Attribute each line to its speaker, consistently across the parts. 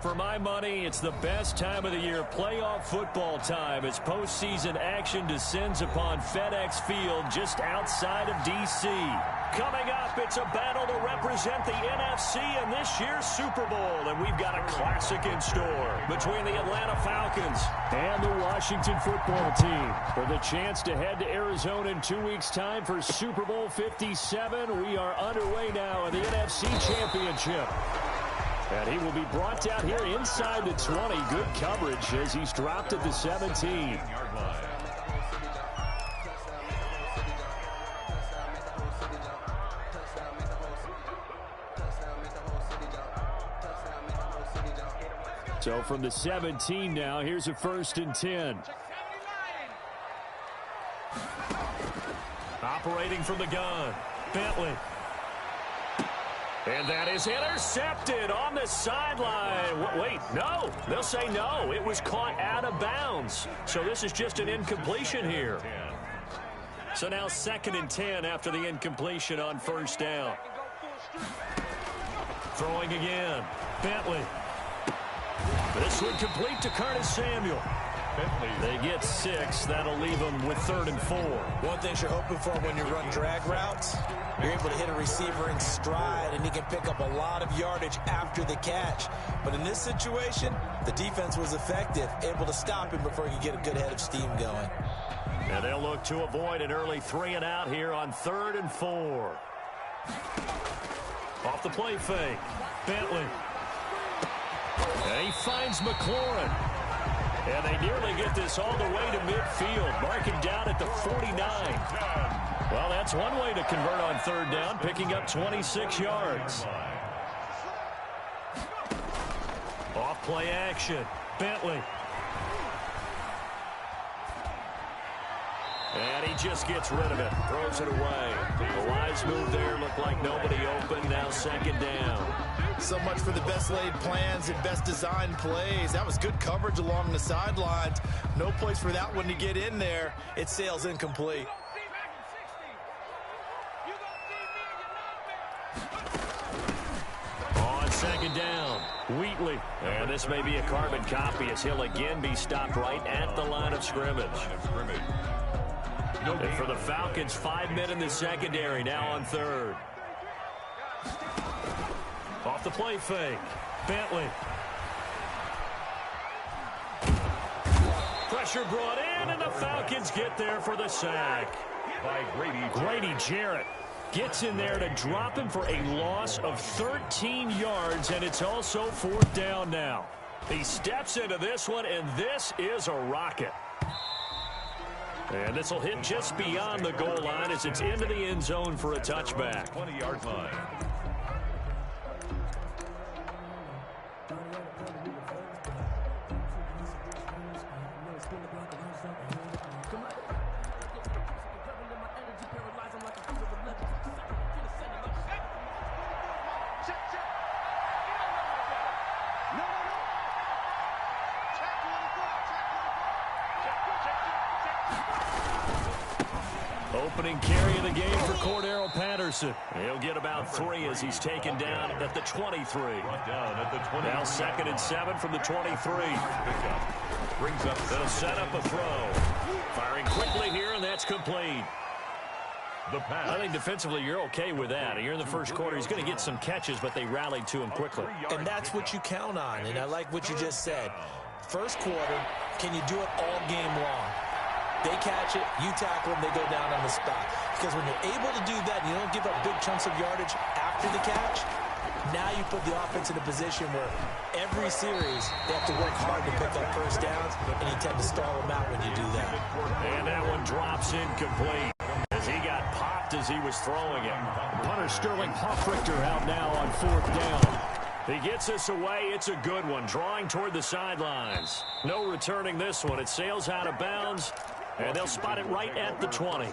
Speaker 1: For my money, it's the best time of the year, playoff football time, as postseason action descends upon FedEx Field just outside of D.C. Coming up, it's a battle to represent the NFC in this year's Super Bowl, and we've got a classic in store between the Atlanta Falcons and the Washington football team. For the chance to head to Arizona in 2 weeks' time for Super Bowl 57, we are underway now in the NFC Championship. And he will be brought down here inside the 20. Good coverage as he's dropped at the 17. So from the 17 now, here's a 1st and 10. Operating from the gun, Bentley. And that is intercepted on the sideline. Wait, no. They'll say no. It was caught out of bounds. So this is just an incompletion here. So now 2nd and 10 after the incompletion on 1st down. Throwing again. Bentley. This one complete to Curtis Samuel. They get 6. That'll leave them with 3rd and 4.
Speaker 2: One thing you're hoping for when you run drag routes, you're able to hit a receiver in stride, and he can pick up a lot of yardage after the catch. But in this situation, the defense was effective, able to stop him before he could get a good head of steam going.
Speaker 1: And they'll look to avoid an early 3 and out here on 3rd and 4. Off the play fake, Bentley. And he finds McLaurin. And they nearly get this all the way to midfield, marking down at the 49. Well, that's one way to convert on 3rd down, picking up 26 yards. Off play action, Bentley. And he just gets rid of it, throws it away. The wise move there, looked like nobody open, now 2nd down.
Speaker 2: So much for the best laid plans and best designed plays. That was good coverage along the sidelines. No place for that one to get in there. It sails incomplete.
Speaker 1: On 2nd down, Wheatley. And this may be a carbon copy as he'll again be stopped right at the line of scrimmage. And for the Falcons, 5 men in the secondary, now on 3rd. Off the play fake, Bentley. Pressure brought in, and the Falcons get there for the sack. By Grady Jarrett gets in there to drop him for a loss of 13 yards, and it's also 4th down now. He steps into this one, and this is a rocket. And this will hit just beyond the goal line as it's into the end zone for a touchback. 20-yard line. Opening carry of the game for Cordero Patterson. He'll get about 3 as he's taken down at the 23. Now 2nd and 7 from the 23. Brings up, they'll set up a throw. Firing quickly here, and that's complete. I think defensively you're okay with that. You're in the first quarter. He's going to get some catches, but they rallied to him quickly.
Speaker 2: And that's what you count on, and I like what you just said. First quarter, can you do it all game long? They catch it, you tackle them, they go down on the spot. Because when you're able to do that and you don't give up big chunks of yardage after the catch, now you put the offense in a position where every series they have to work hard to pick up 1st downs, and you tend to stall them out when you do that.
Speaker 1: And that one drops incomplete as he got popped as he was throwing it. Punter Sterling Hofrichter out now on 4th down. He gets us away. It's a good one, drawing toward the sidelines. No returning this one. It sails out of bounds. And they'll spot it right at the 20.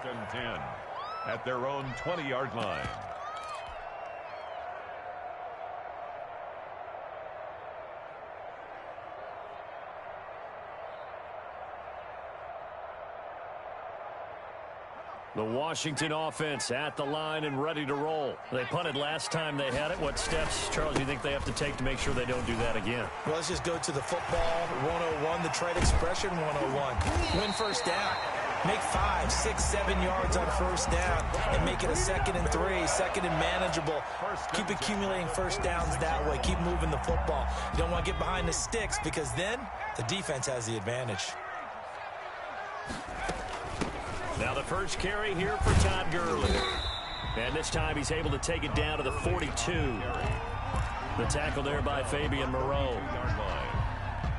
Speaker 3: At their own 20-yard line.
Speaker 1: The Washington offense at the line and ready to roll. They punted last time they had it. What steps, Charles, do you think they have to take to make sure they don't do that again?
Speaker 2: Well, let's just go to the football 101, the trade expression 101. Win first down. Make 5, 6, 7 yards on first down and make it a 2nd and 3, 2nd and manageable. Keep accumulating first downs that way. Keep moving the football. You don't want to get behind the sticks because then the defense has the advantage.
Speaker 1: Now the first carry here for Todd Gurley. And this time he's able to take it down to the 42. The tackle there by Fabian Moreau.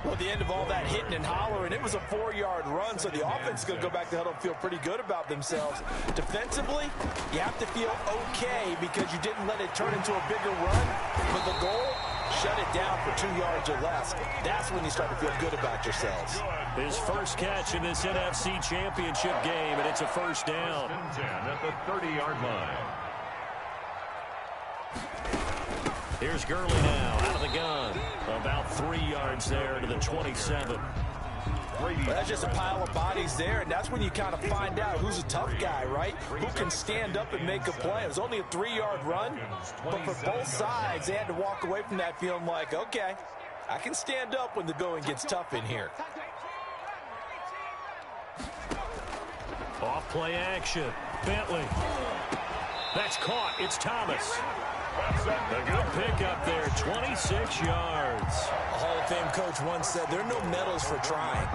Speaker 4: Well, at the end of all that hitting and hollering, it was a 4-yard run, so the offense is going to go back to huddle and feel pretty good about themselves. Defensively, you have to feel okay because you didn't let it turn into a bigger run. But the goal, shut it down for 2 yards or less. That's when you start to feel good about yourselves.
Speaker 1: His first catch in this NFC Championship game, and it's a first down.
Speaker 3: At the 30-yard line.
Speaker 1: Here's Gurley now out of the gun. About 3 yards there to the 27.
Speaker 4: Well, that's just a pile of bodies there, and that's when you kind of find out who's a tough guy, right? Who can stand up and make a play. It was only a 3-yard run, but for both sides, they had to walk away from that feeling like, okay, I can stand up when the going gets tough in here.
Speaker 1: Off play action. Bentley. That's caught. It's Thomas. A good pickup there, 26 yards.
Speaker 2: A Hall of Fame coach once said, there are no medals for trying.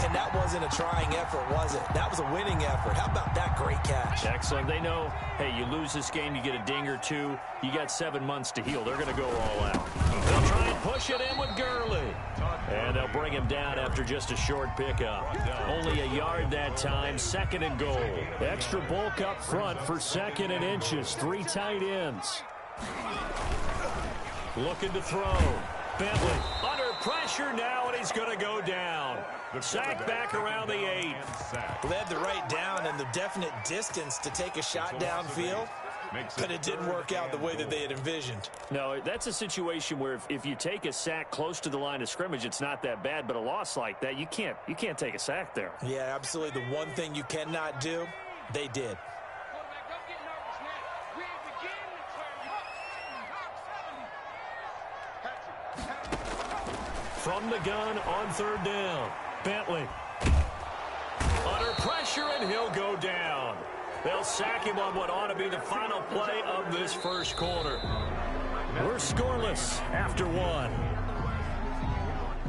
Speaker 2: And that wasn't a trying effort, was it? That was a winning effort. How about that great catch?
Speaker 1: Excellent. They know, hey, you lose this game, you get a ding or two. You got 7 months to heal. They're going to go all out. They'll try and push it in with Gurley. And they'll bring him down after just a short pickup. Only a yard that time, 2nd and goal. Extra bulk up front for 2nd and inches. 3 tight ends. Looking to throw. Bentley under pressure now, and he's going to go down. Sack back around the 8.
Speaker 2: They had the right down and the definite distance to take a shot downfield, but it didn't work out the way that they had envisioned.
Speaker 1: No, that's a situation where if you take a sack close to the line of scrimmage, it's not that bad, but a loss like that, you can't take a sack there.
Speaker 2: Yeah, absolutely. The one thing you cannot do, they did.
Speaker 1: From the gun on 3rd down. Bentley. Under pressure, and he'll go down. They'll sack him on what ought to be the final play of this first quarter. We're scoreless after 1.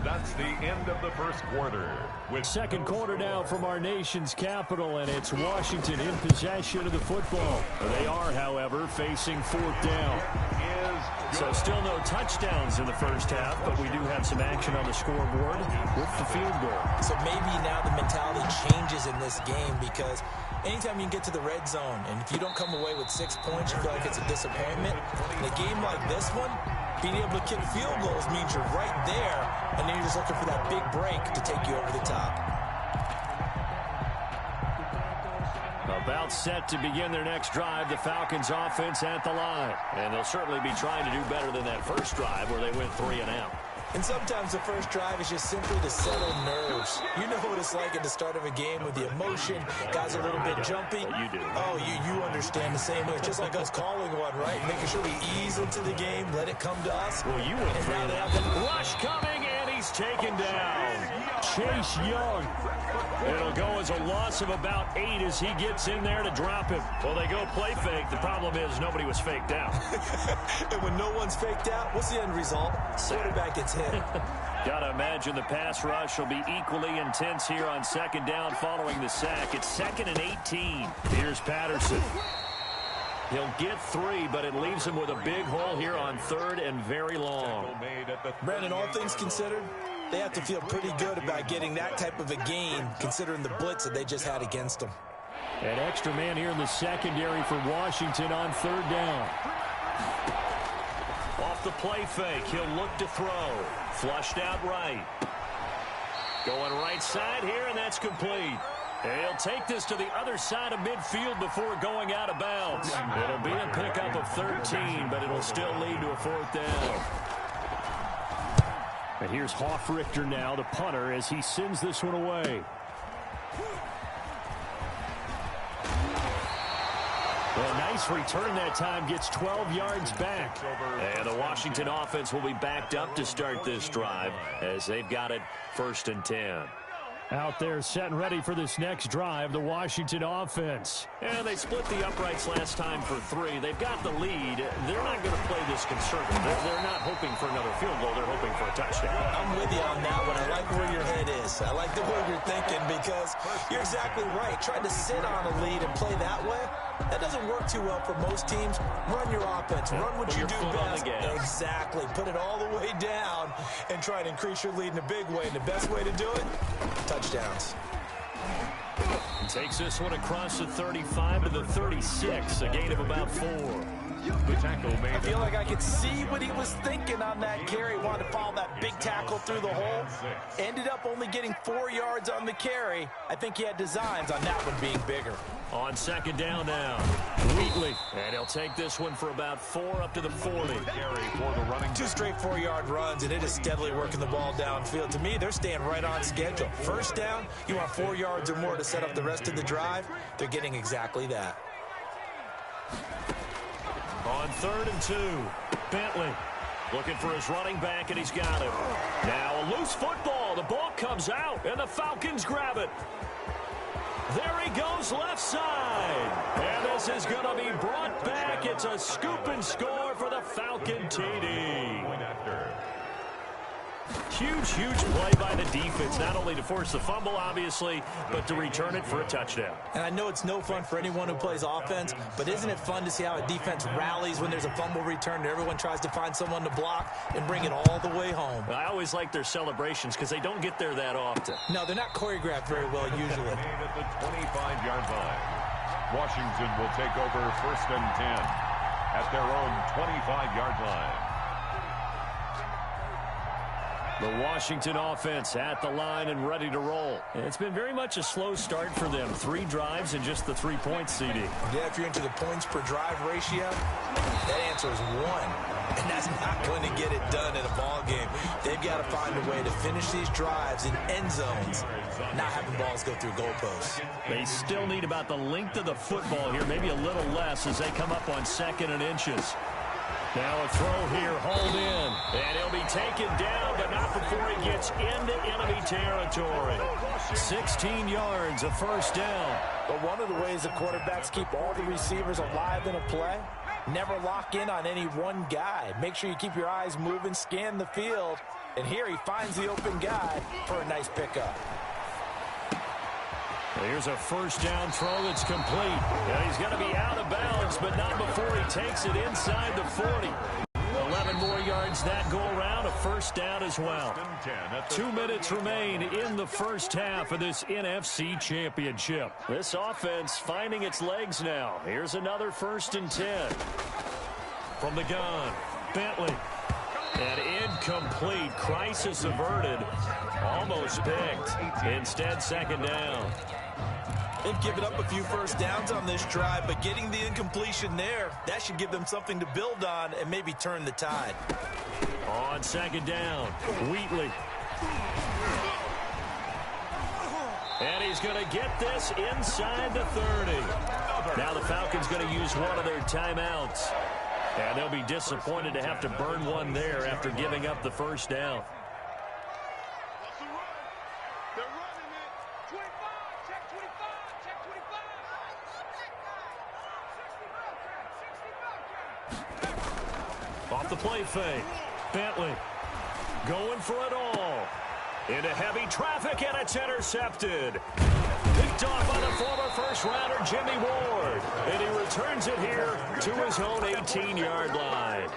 Speaker 3: That's the end of the first quarter. With
Speaker 1: second quarter now from our nation's capital, and it's Washington in possession of the football. They are, however, facing 4th down. So still no touchdowns in the first half, but we do have some action on the scoreboard with the field goal. So maybe now the mentality changes in this game because anytime you can get to the red zone, and if you don't come away with 6 points, you feel like it's a disappointment. In a game like this one, being able to kick field goals means you're right there, and then you're just looking for that big break to take you over the top. About set to begin their next drive, the Falcons offense at the line. And they'll certainly be trying to do better than that first drive where they went 3 and out. And sometimes the first drive is just simply to settle nerves. You know what it's like at the start of a game with the emotion. Guys a little bit jumpy. You do. Oh, you understand the same way. Just like us calling one, right? Making sure we ease into the game, let it come to us. Well, you went 3 and out. Rush coming, and he's taken down. Chase Young. It'll go as a loss of about 8 as he gets in there to drop him. Well, they go play fake. The problem is nobody was faked out. And when no one's faked out, what's the end result? Quarterback gets hit. Gotta imagine the pass rush will be equally intense here on 2nd down following the sack. It's 2nd and 18. Here's Patterson. He'll get 3, but it leaves him with a big hole here on 3rd and very long. Brandon, all things considered, they have to feel pretty good about getting that type of a gain, considering the blitz that they just had against them. An extra man here in the secondary for Washington on 3rd down. Off the play fake, he'll look to throw. Flushed out right. Going right side here, and that's complete. He'll take this to the other side of midfield before going out of bounds. It'll be a pickup of 13, but it'll still lead to a 4th down. And here's Hofrichter now, the punter, as he sends this one away. A nice return that time, gets 12 yards back. And the Washington offense will be backed up to start this drive as they've got it 1st and 10. Out there set and ready for this next drive, the Washington offense. And they split the uprights last time for 3. They've got the lead. They're not going to play this conservative. They're not hoping for another field goal. They're hoping for a touchdown.
Speaker 2: I'm with you on that one. I like where your head is. I like the way you're thinking because you're exactly right. Trying to sit on a lead and play that way, that doesn't work too well for most teams. Run your offense. Run what you do best. Exactly. Put it all the way down and try to increase your lead in a big way. And the best way to do it, touchdowns.
Speaker 1: Takes this one across the 35 to the 36, a gain of about 4.
Speaker 3: The tackle made.
Speaker 4: I feel like I could see what he was thinking on that carry. Wanted to follow that big tackle through the hole. Ended up only getting 4 yards on the carry. I think he had designs on that one being bigger.
Speaker 1: On 2nd down now, Wheatley. And he'll take this one for about 4 up to the 40.
Speaker 3: Carry for the running.
Speaker 2: 2 straight 4-yard runs, and it is steadily working the ball downfield. To me, they're staying right on schedule. 1st down, you want 4 yards or more to set up the rest of the drive. They're getting exactly that.
Speaker 1: On 3rd and 2, Bentley looking for his running back, and he's got it. Now a loose football. The ball comes out, and the Falcons grab it. There he goes left side. And this is going to be brought back. It's a scoop and score for the Falcon TD. Huge, huge play by the defense, not only to force the fumble, obviously, but to return it for a touchdown.
Speaker 2: And I know it's no fun for anyone who plays offense, but isn't it fun to see how a defense rallies when there's a fumble return and everyone tries to find someone to block and bring it all the way home?
Speaker 1: I always like their celebrations because they don't get there that often.
Speaker 2: No, they're not choreographed very well usually.
Speaker 3: At the 25-yard line. Washington will take over 1st and 10 at their own 25-yard line.
Speaker 1: The Washington offense at the line and ready to roll. It's been very much a slow start for them. 3 drives and just the 3 points, CD.
Speaker 2: Yeah, if you're into the points per drive ratio, that answer is 1. And that's not going to get it done in a ball game. They've got to find a way to finish these drives in end zones, not having balls go through goalposts.
Speaker 1: They still need about the length of the football here, maybe a little less as they come up on 2nd and inches. Now a throw here, hauled in, and he'll be taken down, but not before he gets into enemy territory. 16 yards, a 1st down.
Speaker 4: But one of the ways the quarterbacks keep all the receivers alive in a play, never lock in on any one guy. Make sure you keep your eyes moving, scan the field, and here he finds the open guy for a nice pickup.
Speaker 1: Here's a 1st down throw that's complete. And he's going to be out of bounds, but not before he takes it inside the 40. 11 more yards that go around, a 1st down as well. 2 minutes remain in the 1st half of this NFC Championship. This offense finding its legs now. Here's another 1st and 10. From the gun, Bentley. And incomplete. Crisis averted. Almost picked. Instead, 2nd down.
Speaker 2: They've given up a few 1st downs on this drive, but getting the incompletion there, that should give them something to build on and maybe turn the tide.
Speaker 1: On 2nd down, Wheatley. And he's going to get this inside the 30. Now the Falcons going to use one of their timeouts. And they'll be disappointed to have to burn one there after giving up the 1st down. Off the play fake, Bentley going for it all. Into heavy traffic, and it's intercepted. Picked off by the former 1st-rounder Jimmy Ward. And he returns it here to his own 18-yard line.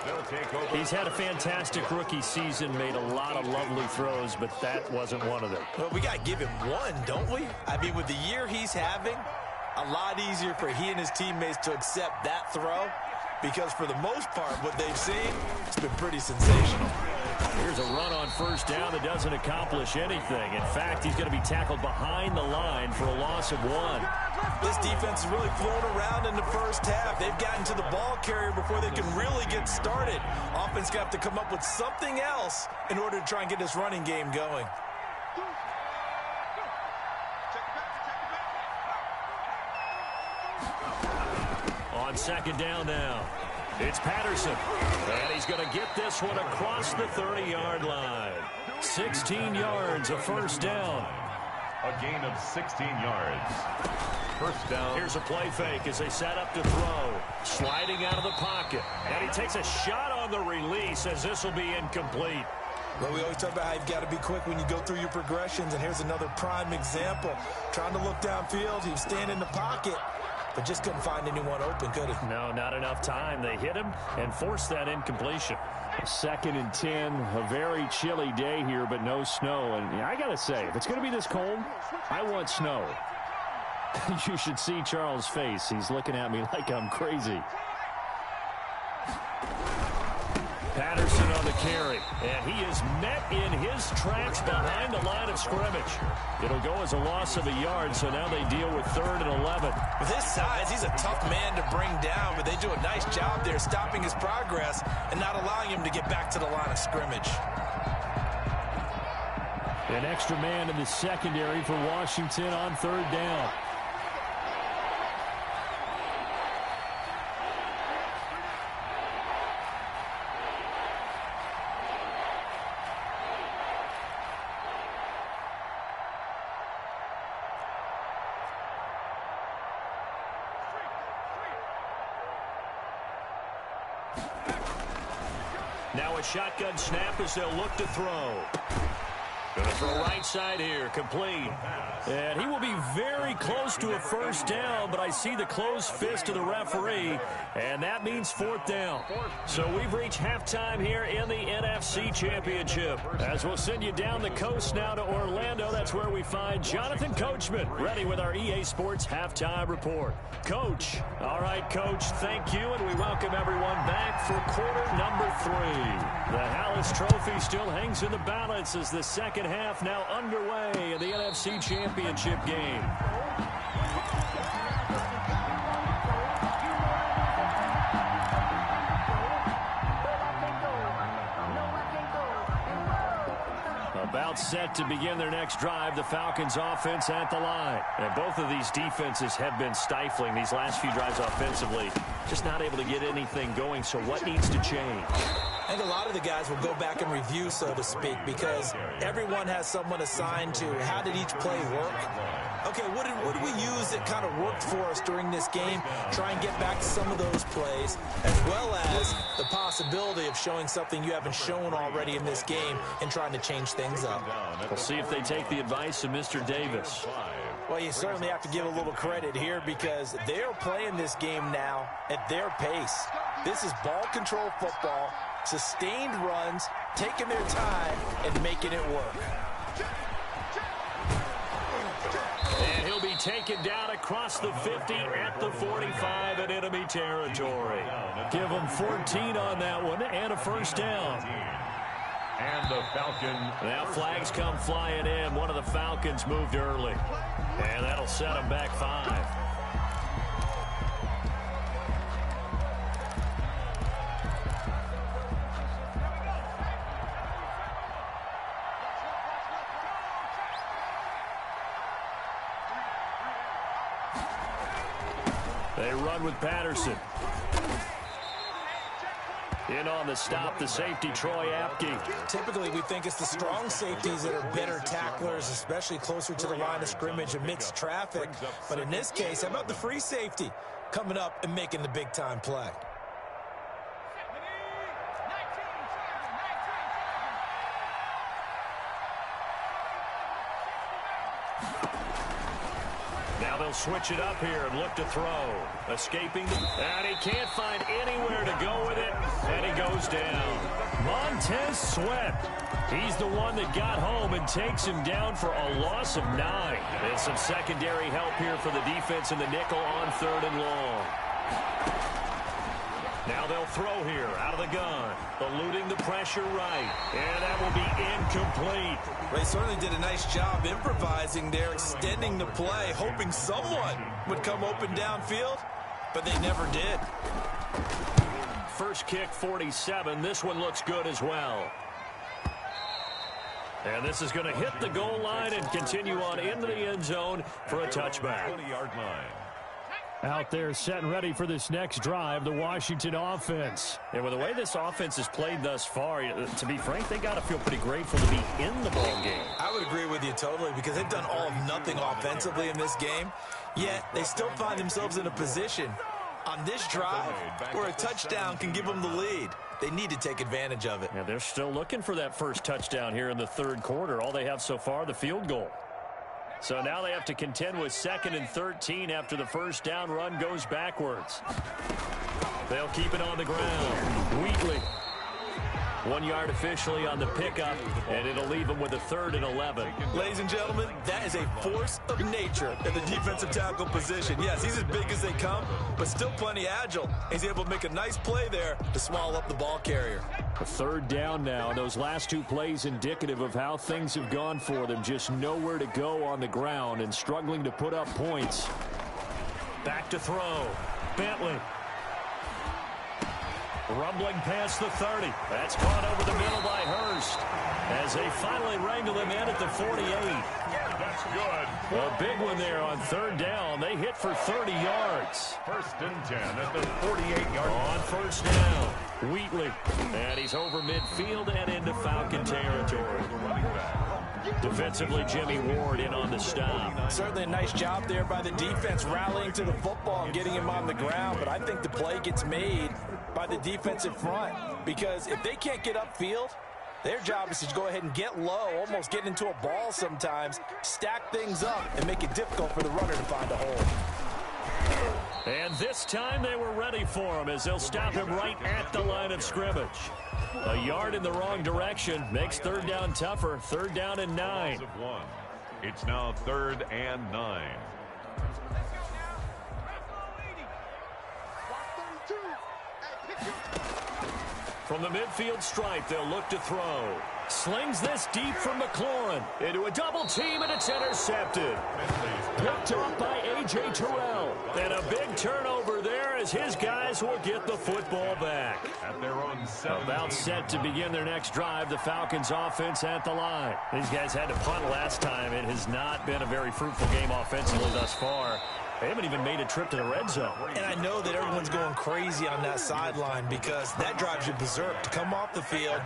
Speaker 1: He's had a fantastic rookie season, made a lot of lovely throws, but that wasn't one of them.
Speaker 2: Well, we got to give him one, don't we? I mean, with the year he's having, a lot easier for he and his teammates to accept that throw, because for the most part, what they've seen, it's been pretty sensational.
Speaker 1: Here's a run on 1st down that doesn't accomplish anything. In fact, he's going to be tackled behind the line for a loss of 1.
Speaker 2: This defense has really flown around in the 1st half. They've gotten to the ball carrier before they can really get started. Offense got to come up with something else in order to try and get this running game going.
Speaker 1: On second down now, it's Patterson. And he's going to get this one across the 30-yard line. 16 yards, a first down.
Speaker 3: A gain of 16 yards. First down.
Speaker 1: Here's a play fake as they set up to throw. Sliding out of the pocket. And he takes a shot on the release as this will be incomplete.
Speaker 2: Well, we always talk about how you've got to be quick when you go through your progressions, and here's another prime example. Trying to look downfield, he was standing in the pocket, but just couldn't find anyone open, could he?
Speaker 1: No, not enough time. They hit him and forced that incompletion. 2nd and 10, a very chilly day here, but no snow. And I got to say, if it's going to be this cold, I want snow. You should see Charles' face. He's looking at me like I'm crazy. Patterson on the carry, and he is met in his tracks behind the line of scrimmage. It'll go as a loss of a yard, so now they deal with 3rd and 11.
Speaker 2: With his size, he's a tough man to bring down, but they do a nice job there stopping his progress and not allowing him to get back to the line of scrimmage.
Speaker 1: An extra man in the secondary for Washington on 3rd down. Now a shotgun snap as they'll look to throw. Going to throw right side here, complete. And he will be very close to a first down, but I see the closed fist of the referee, and that means 4th down. So we've reached halftime here in the NFC Championship. As we'll send you down the coast now to Orlando, that's where we find Jonathan Coachman, ready with our EA Sports Halftime Report. Coach, all right, Coach, thank you, and we welcome everyone back for quarter number 3. The Hallis Trophy still hangs in the balance as the second half now underway in the NFC Championship game. About set to begin their next drive, the Falcons offense at the line. And both of these defenses have been stifling these last few drives offensively. Just not able to get anything going, so what needs to change?
Speaker 2: I think a lot of the guys will go back and review, so to speak, because everyone has someone assigned to how did each play work. Okay, what did we use that kind of worked for us during this game? Try and get back to some of those plays, as well as the possibility of showing something you haven't shown already in this game and trying to change things up.
Speaker 1: We'll see if they take the advice of Mr. Davis.
Speaker 4: Well, you certainly have to give a little credit here because they're playing this game now at their pace. This is ball control football, sustained runs, taking their time, and making it work.
Speaker 1: And he'll be taken down across the 50 at the 45 in enemy territory. Give him 14 on that one and a first down.
Speaker 3: And the Falcons.
Speaker 1: Now flags come flying in. One of the Falcons moved early. And that'll set them back 5. They run with Patterson. In on the stop, the safety, Troy Apke.
Speaker 2: Typically, we think it's the strong safeties that are better tacklers, especially closer to the line of scrimmage amidst traffic. But in this case, how about the free safety coming up and making the big-time play?
Speaker 1: Now they'll switch it up here and look to throw. Escaping, and he can't find anywhere to go with it, and he goes down. Montez Sweat. He's the one that got home and takes him down for a loss of 9. And some secondary help here for the defense in the nickel on 3rd and long. Now they'll throw here out of the gun. Eluding the pressure right. And that will be incomplete.
Speaker 2: They certainly did a nice job improvising there, extending the play, hoping someone would come open downfield, but they never did.
Speaker 1: First kick, 47. This one looks good as well. And this is going to hit the goal line and continue on into the end zone for a touchback.
Speaker 3: 20-yard line.
Speaker 1: Out there set and ready for this next drive, the Washington offense.
Speaker 5: And with the way this offense has played thus far, to be frank, they got to feel pretty grateful to be in the ball game.
Speaker 2: I would agree with you totally because they've done all of nothing offensively in this game, yet they still find themselves in a position on this drive where a touchdown can give them the lead. They need to take advantage of it.
Speaker 5: Yeah, they're still looking for that first touchdown here in the third quarter. All they have so far, the field goal. So now they have to contend with 2nd and 13 after the first down run goes backwards. They'll keep it on the ground. Wheatley. 1 yard officially on the pickup, and it'll leave them with a 3rd and 11.
Speaker 2: Ladies and gentlemen, that is a force of nature in the defensive tackle position. Yes, he's as big as they come, but still plenty agile. He's able to make a nice play there to swallow up the ball carrier.
Speaker 1: A 3rd down now, and those last 2 plays indicative of how things have gone for them. Just nowhere to go on the ground and struggling to put up points. Back to throw. Bentley. Rumbling past the 30. That's caught over the middle by Hurst as they finally wrangle him in at the 48.
Speaker 3: That's good.
Speaker 1: A big one there on 3rd down. They hit for 30 yards.
Speaker 3: 1st and 10 at the 48-yard line.
Speaker 1: On 1st down, Wheatley. And he's over midfield and into Falcon territory. Defensively, Jimmy Ward in on the stop.
Speaker 4: Certainly a nice job there by the defense rallying to the football and getting him on the ground, but I think the play gets made by the defensive front because if they can't get upfield, their job is to go ahead and get low, almost get into a ball sometimes, stack things up, and make it difficult for the runner to find a hole.
Speaker 1: And this time they were ready for him as they'll stop him right at the line of scrimmage. A yard in the wrong direction makes 3rd down tougher. 3rd down and 9.
Speaker 3: It's now 3rd and 9.
Speaker 1: From the midfield stripe, they'll look to throw. Slings this deep from McLaurin into a double team, and it's intercepted. Picked up by A.J. Terrell. And a big turnover there as his guys will get the football back.
Speaker 3: At their own 7.
Speaker 1: About set to begin their next drive, the Falcons offense at the line. These guys had to punt last time. It has not been a very fruitful game offensively thus far. They haven't even made a trip to the red zone.
Speaker 2: And I know that everyone's going crazy on that sideline because that drives you berserk to come off the field,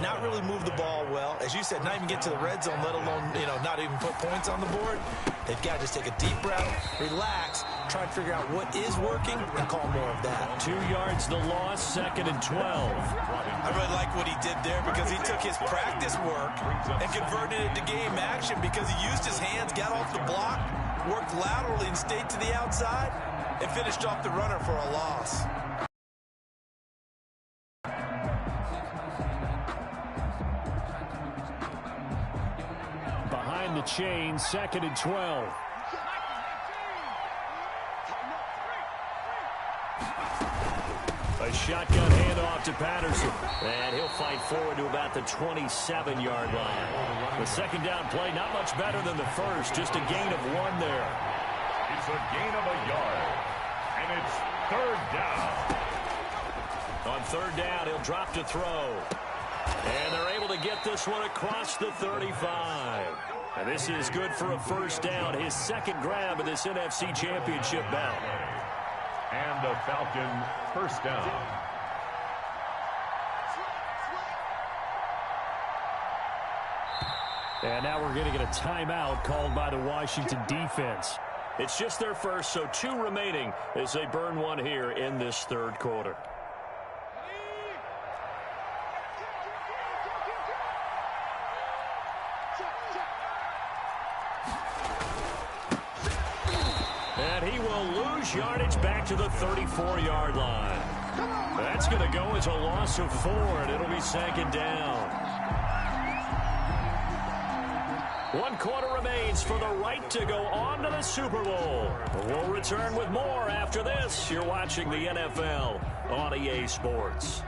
Speaker 2: not really move the ball well. As you said, not even get to the red zone, let alone, not even put points on the board. They've got to just take a deep breath, relax, try and figure out what is working, and call more of that.
Speaker 1: 2 yards the loss, 2nd and 12.
Speaker 2: I really like what he did there because he took his practice work and converted it to game action because he used his hands, got off the block, worked laterally and stayed to the outside, and finished off the runner for a loss.
Speaker 1: Behind the chain, 2nd and 12. A shotgun handoff to Patterson. And he'll fight forward to about the 27-yard line. The 2nd down play, not much better than the first. Just a gain of 1 there.
Speaker 3: It's a gain of a yard. And it's 3rd down.
Speaker 1: On 3rd down, he'll drop to throw. And they're able to get this one across the 35. And this is good for a 1st down. His 2nd grab of this NFC Championship bout.
Speaker 3: And a Falcon 1st down.
Speaker 1: And now we're going to get a timeout called by the Washington defense. It's just their first, so 2 remaining as they burn 1 here in this 3rd quarter. And he will lose yardage back to the 34-yard line. That's going to go as a loss of 4, and it'll be 2nd down. 1 quarter remains for the right to go on to the Super Bowl. We'll return with more after this. You're watching the NFL on EA Sports.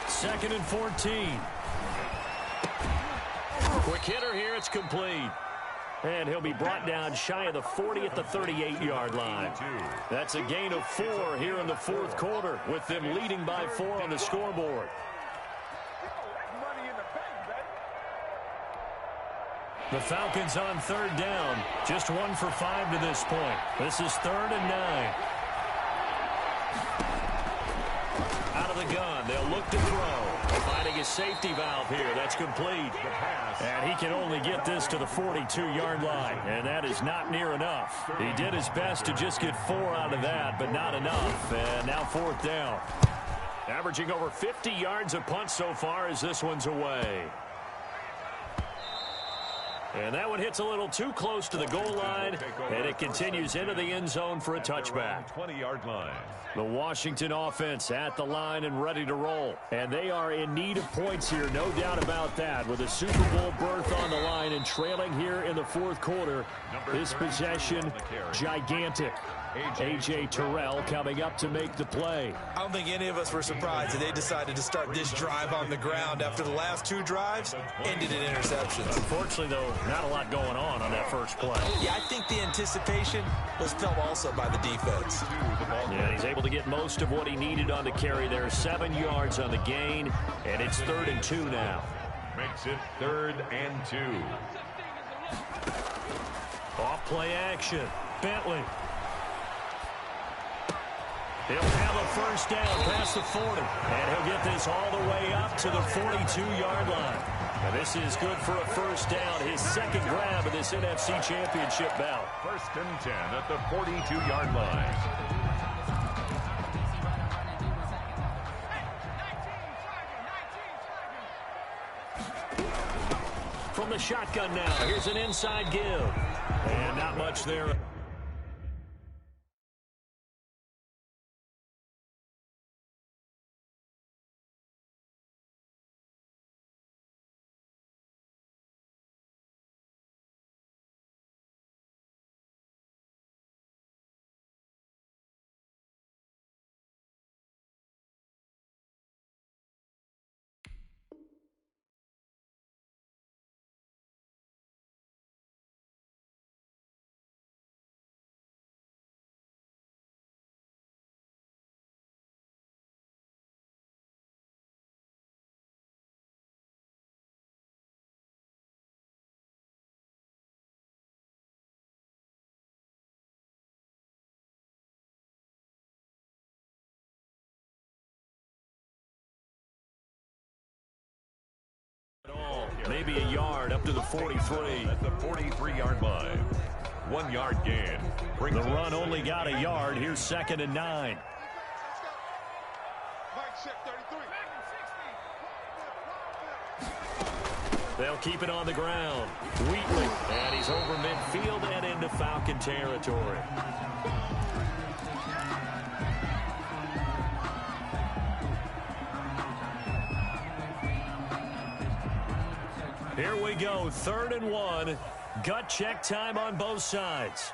Speaker 1: Second and 14. Quick hitter here. It's complete. And he'll be brought down shy of the 40 at the 38-yard line. That's a gain of 4 here in the 4th quarter, with them leading by 4 on the scoreboard.
Speaker 5: The Falcons on third down. Just 1 for 5 to this point. This is 3rd and 9. Out of the gun. They'll look to throw. Finding his safety valve here. That's complete. And he can only get this to the 42-yard line. And that is not near enough. He did his best to just get 4 out of that, but not enough. And now 4th down. Averaging over 50 yards a punt so far as this one's away. And that one hits a little too close to the goal line, and it continues into the end zone for a touchback.
Speaker 3: 20-yard line.
Speaker 5: The Washington offense at the line and ready to roll. And they are in need of points here, no doubt about that. With a Super Bowl berth on the line and trailing here in the 4th quarter, this possession gigantic. A.J. Terrell coming up to make the play.
Speaker 2: I don't think any of us were surprised that they decided to start this drive on the ground after the last 2 drives ended in interceptions.
Speaker 5: Unfortunately, though, not a lot going on that first play.
Speaker 2: Yeah, I think the anticipation was felt also by the defense.
Speaker 5: Yeah, he's able to get most of what he needed on the carry there. 7 yards on the gain, and it's 3rd and 2 now.
Speaker 3: Makes it 3rd and 2.
Speaker 5: Off play action. Bentley. He'll have a first down past the 40. And he'll get this all the way up to the 42-yard line. And this is good for a first down. His 2nd grab of this NFC Championship bout.
Speaker 3: 1st and 10 at the 42-yard line.
Speaker 5: From the shotgun now. Here's an inside give. And not much there. Maybe a yard up to the 43.
Speaker 3: At the 43-yard line. 1 yard gain.
Speaker 5: The run only got a yard. Here's 2nd and 9. They'll keep it on the ground. Wheatley. And he's over midfield and into Falcon territory. Here we go, 3rd and 1. Gut check time on both sides.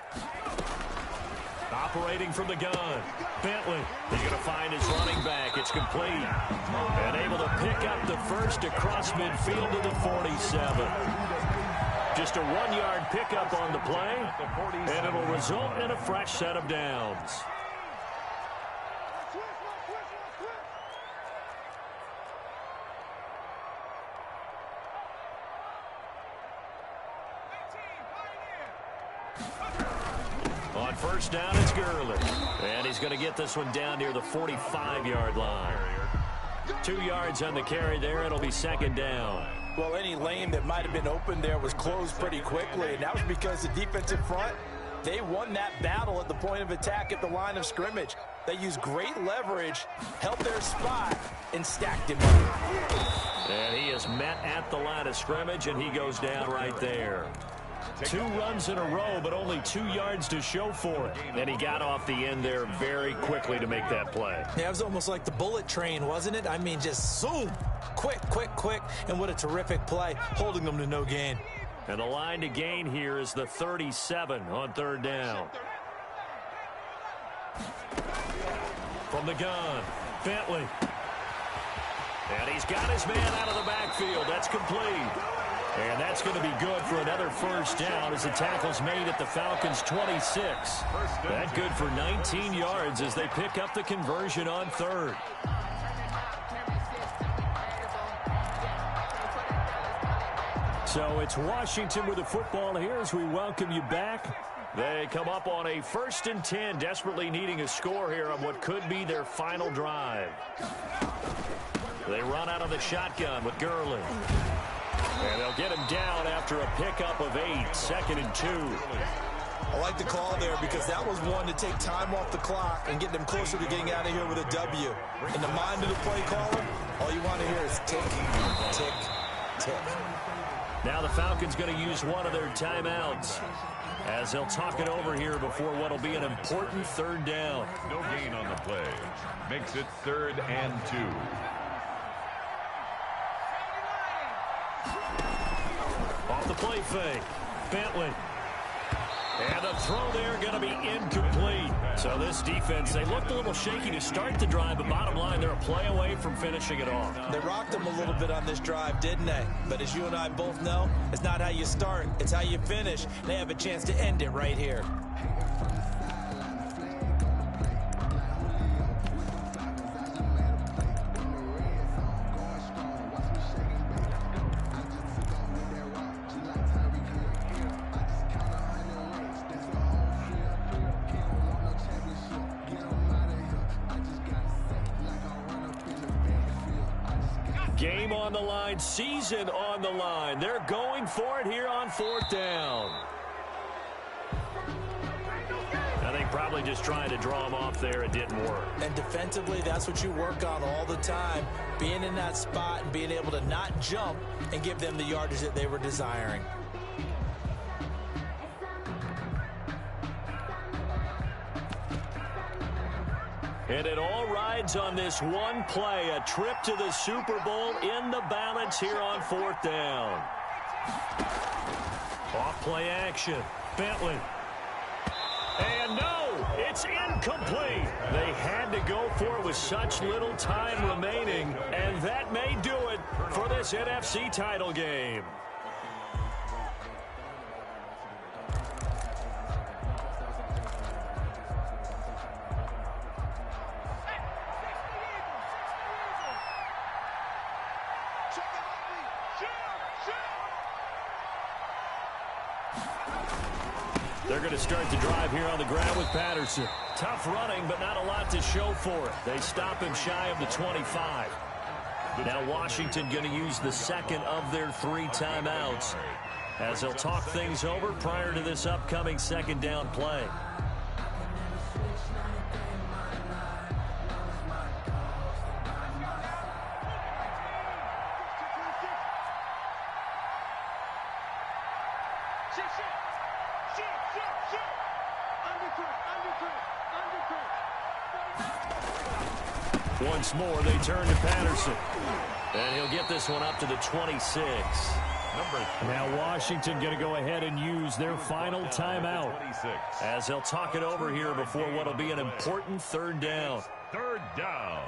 Speaker 5: Operating from the gun. Bentley. He's going to find his running back. It's complete. And able to pick up the first across midfield to the 47. Just a 1-yard pickup on the play. And it'll result in a fresh set of downs. On first down, it's Gurley. And he's going to get this one down near the 45-yard line. 2 yards on the carry there. It'll be 2nd down.
Speaker 4: Well, any lane that might have been open there was closed pretty quickly, and that was because the defensive front, they won that battle at the point of attack at the line of scrimmage. They used great leverage, held their spot, and stacked him up.
Speaker 5: And he is met at the line of scrimmage, and he goes down right there. 2 runs in a row, but only 2 yards to show for it. And he got off the end there very quickly to make that play.
Speaker 2: Yeah, it was almost like the bullet train, wasn't it? I mean, just zoom. Quick, quick, quick. And what a terrific play, holding them to no gain.
Speaker 5: And the line to gain here is the 37 on 3rd down. From the gun, Bentley. And he's got his man out of the backfield. That's complete. And that's going to be good for another first down as the tackle's made at the Falcons' 26. That good for 19 yards as they pick up the conversion on 3rd.
Speaker 1: So it's Washington with the football here as we welcome you back. They come up on a 1st and 10, desperately needing a score here on what could be their final drive. They run out of the shotgun with Gurley. And they'll get him down after a pickup of 8, 2nd and 2.
Speaker 2: I like the call there because that was one to take time off the clock and get them closer to getting out of here with a W. In the mind of the play caller, all you want to hear is tick, tick, tick.
Speaker 1: Now the Falcons going to use one of their timeouts as they'll talk it over here before what will be an important 3rd down.
Speaker 3: No gain on the play. Makes it 3rd and 2.
Speaker 1: Off the play fake. Bentley. And the throw there going to be incomplete. So this defense, they looked a little shaky to start the drive, but bottom line, they're a play away from finishing it off.
Speaker 2: They rocked them a little bit on this drive, didn't they? But as you and I both know, it's not how you start, it's how you finish. They have a chance to end it right here.
Speaker 1: Game on the line, season on the line. They're going for it here on 4th down. I think probably just trying to draw him off there. It didn't work.
Speaker 2: And defensively, that's what you work on all the time. Being in that spot and being able to not jump and give them the yardage that they were desiring.
Speaker 1: And it all rides on this one play, a trip to the Super Bowl in the balance here on 4th down. Off play action, Bentley. And no, it's incomplete. They had to go for it with such little time remaining, and that may do it for this NFC title game. They're going to start the drive here on the ground with Patterson. Tough running, but not a lot to show for it. They stop him shy of the 25. Now Washington going to use the 2nd of their 3 timeouts as they'll talk things over prior to this upcoming 2nd down play. Once more, they turn to Patterson. And he'll get this one up to the 26. Now Washington going to go ahead and use their final timeout as they'll talk it over here before what will be an important 3rd down.
Speaker 3: 3rd down.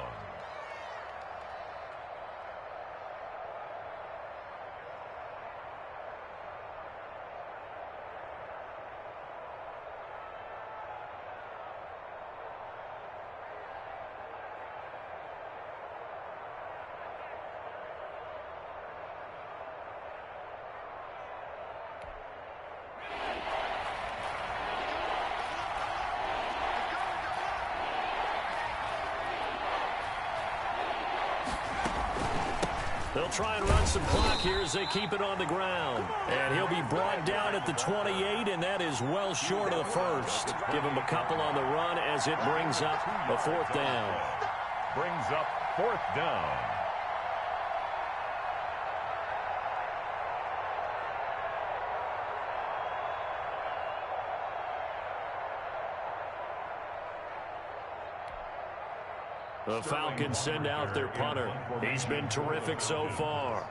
Speaker 1: They'll try and run some clock here as they keep it on the ground. And he'll be brought down at the 28, and that is well short of the 1st. Give him a couple on the run as it brings up a 4th down.
Speaker 3: Brings up 4th down.
Speaker 1: The Falcons send out their punter. He's been terrific so far.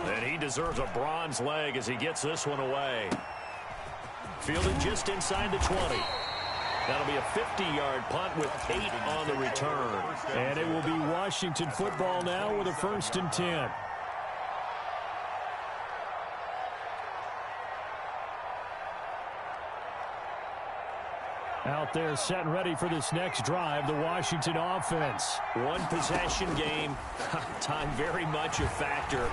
Speaker 1: And he deserves a bronze leg as he gets this one away. Fielded just inside the 20. That'll be a 50-yard punt with 8 on the return.
Speaker 5: And it will be Washington football now with a 1st and 10.
Speaker 1: Out there set and ready for this next drive, the Washington offense.
Speaker 5: One possession game. Time very much a factor.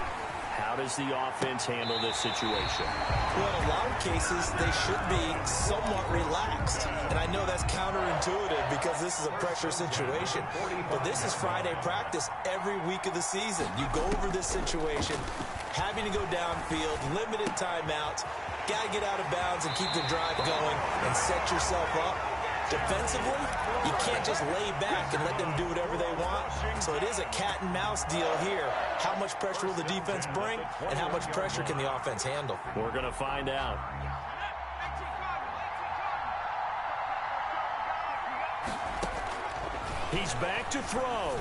Speaker 5: How does the offense handle this situation?
Speaker 2: Well, in a lot of cases, they should be somewhat relaxed. And I know that's counterintuitive because this is a pressure situation. But this is Friday practice every week of the season. You go over this situation, having to go downfield, limited timeouts, got to get out of bounds and keep the drive going and set yourself up. Defensively, you can't just lay back and let them do whatever they want. So it is a cat and mouse deal here. How much pressure will the defense bring, and how much pressure can the offense handle?
Speaker 5: We're going to find out. He's back to throw.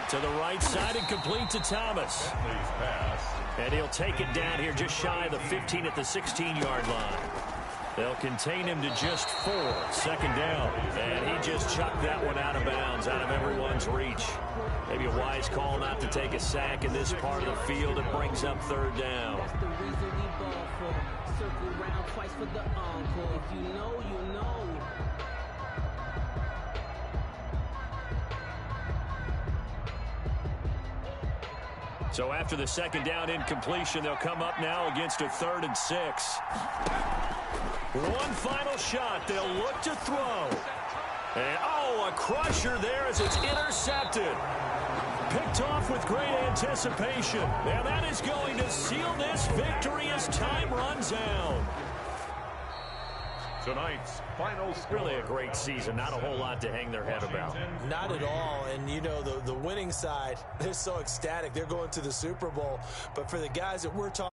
Speaker 5: To the right side and complete to Thomas. And he'll take it down here just shy of the 15 at the 16-yard line. They'll contain him to just 4. Second down. And he just chucked that one out of bounds, out of everyone's reach. Maybe a wise call not to take a sack in this part of the field. It brings up third down.
Speaker 6: That's the reason we ball for. Circle round twice for the encore. If you know, you know.
Speaker 5: So after the second down incompletion, they'll come up now against a 3rd and 6. One final shot. They'll look to throw. And, a crusher there as it's intercepted. Picked off with great anticipation. And that is going to seal this victory as time runs out.
Speaker 3: Tonight's final score.
Speaker 5: Really a great season. Not a whole lot to hang their head about.
Speaker 2: Not at all. And, you know, the winning side, they're so ecstatic. They're going to the Super Bowl. But for the guys that we're talking